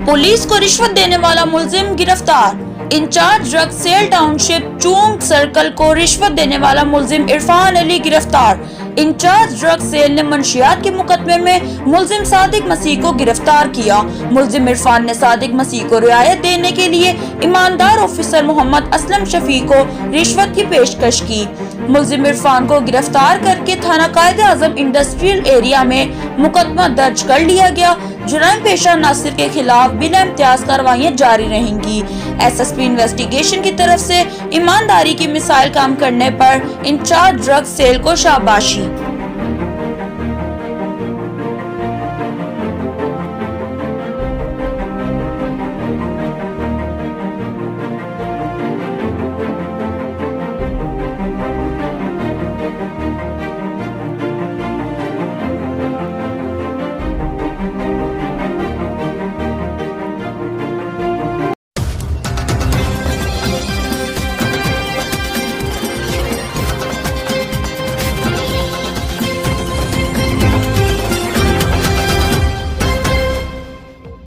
Police को रिश्वत देने वाला मुलजिम गिरफ्तार। इंचार्ज ड्रग सेल टाउनशिप चूंग सर्कल को रिश्वत देने वाला मुलजिम इरफान अली गिरफ्तार। इंचार्ज ड्रग सेल ने मंशियात के मुकदमे में मुलजिम सादिक मसीह को गिरफ्तार किया। मुलजिम इरफान ने सादिक मसीह को रियायत देने के लिए ईमानदार ऑफिसर मोहम्मद असलम शफी को रिश्वत की पेशकश की। मुलजिम इरफान को गिरफ्तार करके थाना कायदे आजम इंडस्ट्रियल एरिया में मुकदमा दर्ज कर लिया गया। जुराइम पेशा नासिर के खिलाफ बिना इम्तियाज कार्रवाइयां जारी रहेंगी। एसएसपी इन्वेस्टिगेशन की तरफ से ईमानदारी की मिसाल काम करने पर इंचार्ज ड्रग सेल को शाबाशी।